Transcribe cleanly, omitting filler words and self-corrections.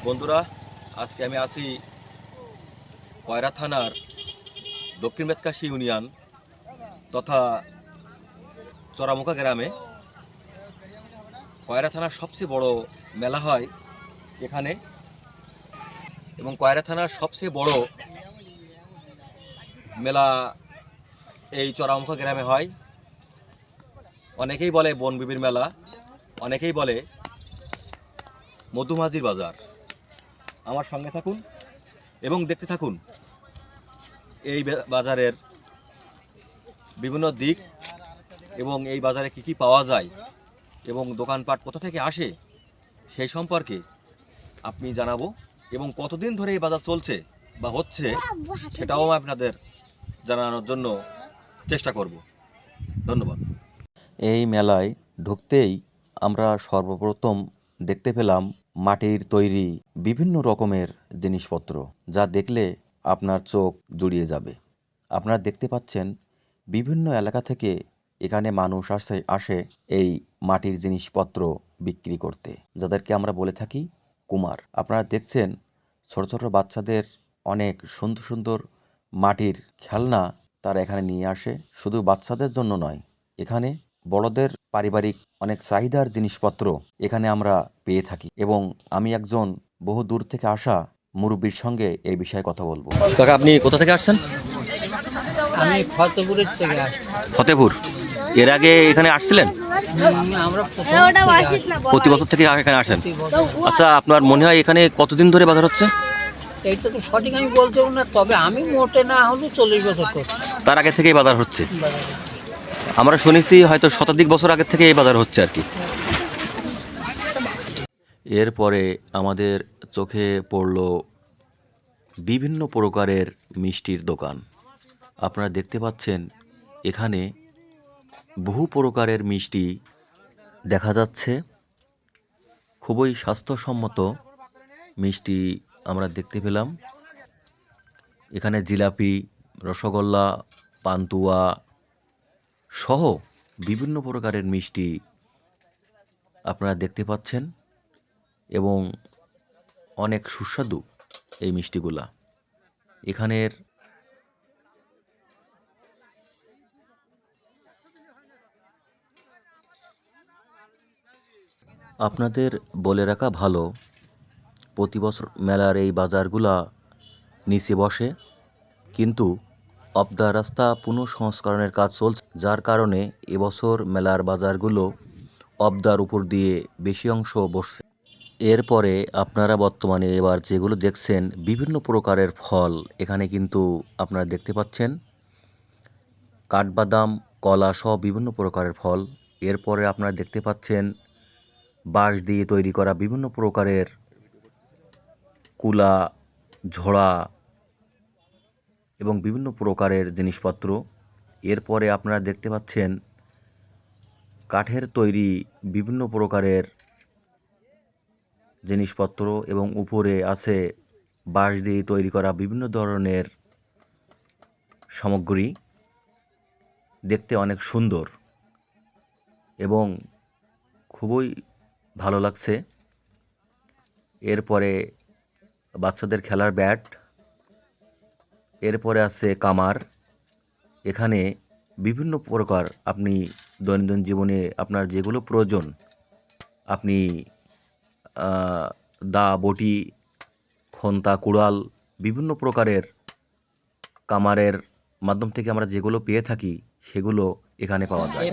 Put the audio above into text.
বন্ধুরা, আজকে আমি আছি কয়রা থানার দক্ষিণ বেতকাশি ইউনিয়ন তথা চরামুখা গ্রামে। কয়রা থানার সবচেয়ে বড় মেলা হয় এখানে, এবং কয়রা থানার সবচেয়ে বড় মেলা এই চরামুখা গ্রামে হয়। অনেকেই বলে বনবিবির মেলা, অনেকেই বলে মধুমাঝির বাজার। আমার সঙ্গে থাকুন এবং দেখতে থাকুন এই বাজারের বিভিন্ন দিক এবং এই বাজারে কি কি পাওয়া যায় এবং দোকানপাট কোথা থেকে আসে সেই সম্পর্কে আপনি জানাবো, এবং কতদিন ধরে এই বাজার চলছে বা হচ্ছে সেটাও আপনাদের জানানোর জন্য চেষ্টা করব। ধন্যবাদ। এই মেলায় ঢুকতেই আমরা সর্বপ্রথম দেখতে পেলাম মাটির তৈরি বিভিন্ন রকমের জিনিসপত্র, যা দেখলে আপনার চোখ জুড়িয়ে যাবে। আপনারা দেখতে পাচ্ছেন বিভিন্ন এলাকা থেকে এখানে মানুষ আসে এই মাটির জিনিসপত্র বিক্রি করতে, যাদেরকে আমরা বলে থাকি কুমার। আপনারা দেখছেন ছোট ছোট বাচ্চাদের অনেক সুন্দর সুন্দর মাটির খেলনা তারা এখানে নিয়ে আসে। শুধু বাচ্চাদের জন্য নয়, এখানে বড়দের পারিবারিক অনেক চাহিদার জিনিসপত্র এখানে আমরা পেয়ে থাকি, এবং আমি একজন বহু দূর থেকে আসা মুরব্বীর সঙ্গে এই বিষয়ে কথা বলবো। কাকা, আপনি কোথা থেকে আসছেন? আমি ফতেপুরের থেকে আসি। ফতেপুর। এর আগে এখানে আসছিলেন? আমরা প্রতি বছর থেকে এখানে আসেন? প্রতি বছর। আচ্ছা, আপনার মনে হয় এখানে কতদিন ধরে বাজার হচ্ছে? এইটা তো সঠিক আমি বলতে পারবো না, তবে আমি মোটে না হলেও 40 বছর করছি তার আগে থেকেই বাজার হচ্ছে? বাজারে। আমরা শুনেছি হয়তো শতাধিক বছর আগে থেকে এই বাজার হচ্ছে আর কি। এরপরে আমাদের চোখে পড়ল বিভিন্ন প্রকারের মিষ্টির দোকান। আপনারা দেখতে পাচ্ছেন এখানে বহু প্রকারের মিষ্টি দেখা যাচ্ছে। খুবই স্বাস্থ্যসম্মত মিষ্টি আমরা দেখতে পেলাম। এখানে জিলাপি, রসগোল্লা, পান্তুয়া সহ বিভিন্ন প্রকারের মিষ্টি আপনারা দেখতে পাচ্ছেন, এবং অনেক সুস্বাদু এই মিষ্টিগুলা। এখানের আপনাদের বলে রাখা ভালো, প্রতি বছর মেলার এই বাজারগুলা নিচে বসে, কিন্তু অফ দ্য রাস্তা পুনঃসংস্করণের কাজ চলছে, যার কারণে এবছর মেলার বাজারগুলো অফ দ্যার উপর দিয়ে বেশি অংশ বসছে। এরপরে আপনারা বর্তমানে এবার যেগুলো দেখছেন বিভিন্ন প্রকারের ফল এখানে কিন্তু আপনারা দেখতে পাচ্ছেন, কাঠবাদাম, কলা সহ বিভিন্ন প্রকারের ফল। এরপরে আপনারা দেখতে পাচ্ছেন বাঁশ দিয়ে তৈরি করা বিভিন্ন প্রকারের কুলা, ঝোড়া এবং বিভিন্ন প্রকারের জিনিসপত্র। এরপরে আপনারা দেখতে পাচ্ছেন কাঠের তৈরি বিভিন্ন প্রকারের জিনিসপত্র, এবং উপরে আছে বাঁশ দিয়ে তৈরি করা বিভিন্ন ধরনের সামগ্রী। দেখতে অনেক সুন্দর এবং খুবই ভালো লাগছে। এরপরে বাচ্চাদের খেলার ব্যাট, এরপরে আছে কামার। এখানে বিভিন্ন প্রকার আপনি দৈনন্দিন জীবনে আপনার যেগুলো প্রয়োজন, আপনি দা, বটি, খন্তা, কুড়াল, বিভিন্ন প্রকারের কামারের মাধ্যম থেকে আমরা যেগুলো পেয়ে থাকি সেগুলো এখানে পাওয়া যায়।